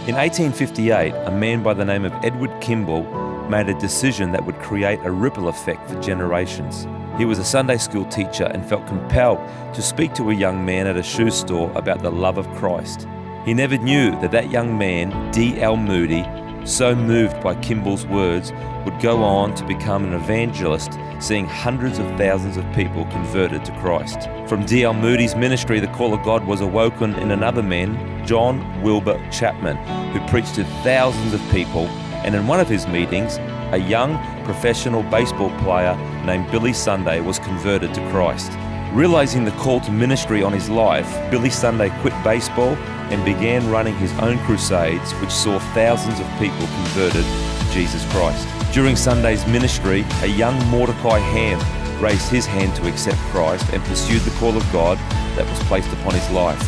In 1858, a man by the name of Edward Kimball made a decision that would create a ripple effect for generations. He was a Sunday school teacher and felt compelled to speak to a young man at a shoe store about the love of Christ. He never knew that that young man, D.L. Moody, so moved by Kimball's words, would go on to become an evangelist, seeing hundreds of thousands of people converted to Christ. From D.L. Moody's ministry, the call of God was awoken in another man, John Wilbur Chapman, who preached to thousands of people, and in one of his meetings, a young professional baseball player named Billy Sunday was converted to Christ. Realizing the call to ministry on his life, Billy Sunday quit baseball and began running his own crusades, which saw thousands of people converted to Jesus Christ. During Sunday's ministry, a young Mordecai Ham raised his hand to accept Christ and pursued the call of God that was placed upon his life.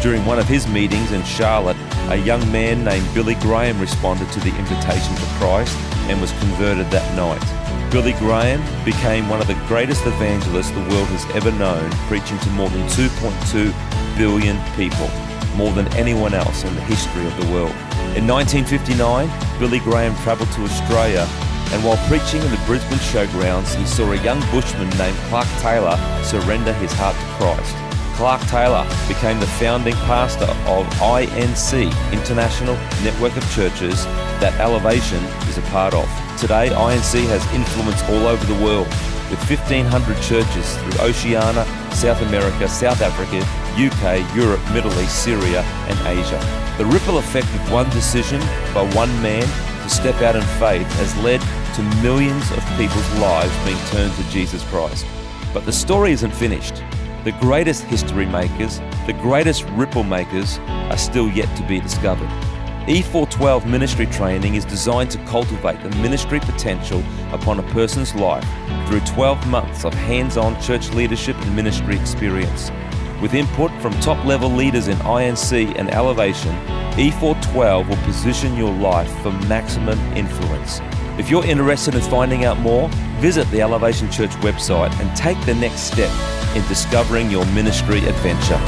During one of his meetings in Charlotte, a young man named Billy Graham responded to the invitation to Christ and was converted that night. Billy Graham became one of the greatest evangelists the world has ever known, preaching to more than 2.2 billion people, more than anyone else in the history of the world. In 1959, Billy Graham traveled to Australia, and while preaching in the Brisbane showgrounds, he saw a young bushman named Clark Taylor surrender his heart to Christ. Clark Taylor became the founding pastor of INC, International Network of Churches, that Elevation is a part of. Today, INC has influence all over the world, with 1,500 churches through Oceania, South America, South Africa, UK, Europe, Middle East, Syria, and Asia. The ripple effect of one decision by one man to step out in faith has led to millions of people's lives being turned to Jesus Christ. But the story isn't finished. The greatest history makers, the greatest ripple makers are still yet to be discovered. E412 ministry training is designed to cultivate the ministry potential upon a person's life through 12 months of hands-on church leadership and ministry experience. With input from top-level leaders in INC and Elevation, E412 will position your life for maximum influence. If you're interested in finding out more, visit the Elevation Church website and take the next step in discovering your ministry adventure.